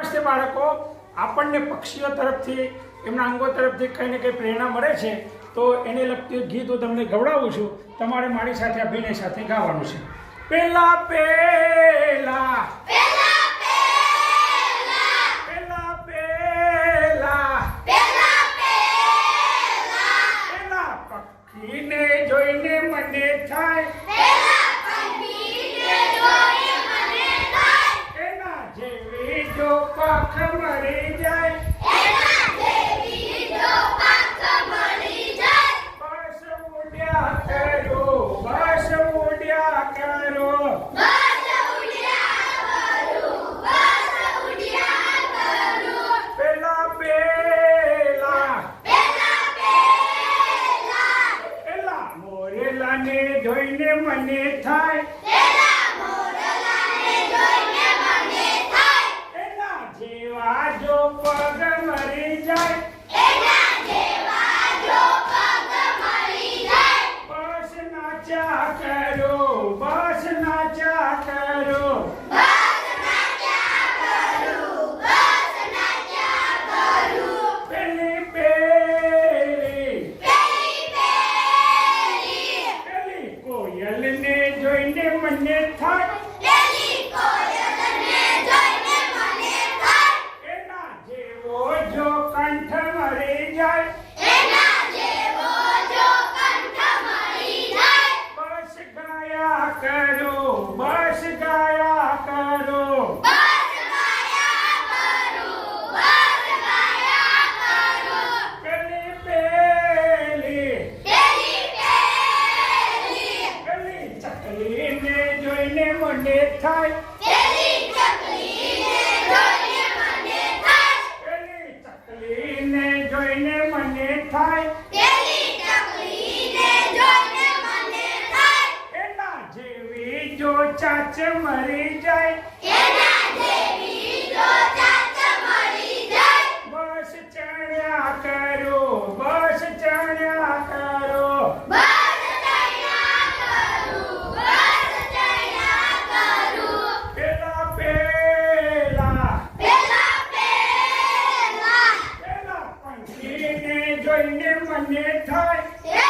નમસ્તે બાળકો, આપણને પક્ષીઓ તરફથી એમના અંગો તરફથી કંઈ ને કંઈ પ્રેરણા મળે છે, તો એને લગતું ગીત હું તમને ગવડાવું છું. તમારે મારી સાથે અભિનય સાથે ગાવાનું છે. પેલા પેલા પેલા પેલા પેલા પેલા પક્ષીને જોઈને મને થાય જો પાખ મરી જાય બસ ઉડ્યા કરો પેલા પેલા મોરેલાને જોઈને મને થાય જો પગ મરી જાય બસ નાચ્યા કરો પેલી કોયલને જોઈને મને થાય જો કંઠ મરી જાય બસ ગાયા કરો પેલી ચકલીને જોઈને મને થાય જોઈને મને થાય એના જેવી જો ચાચ મરી જાય બસ ચણ્યા કરો જોઈને મને થાય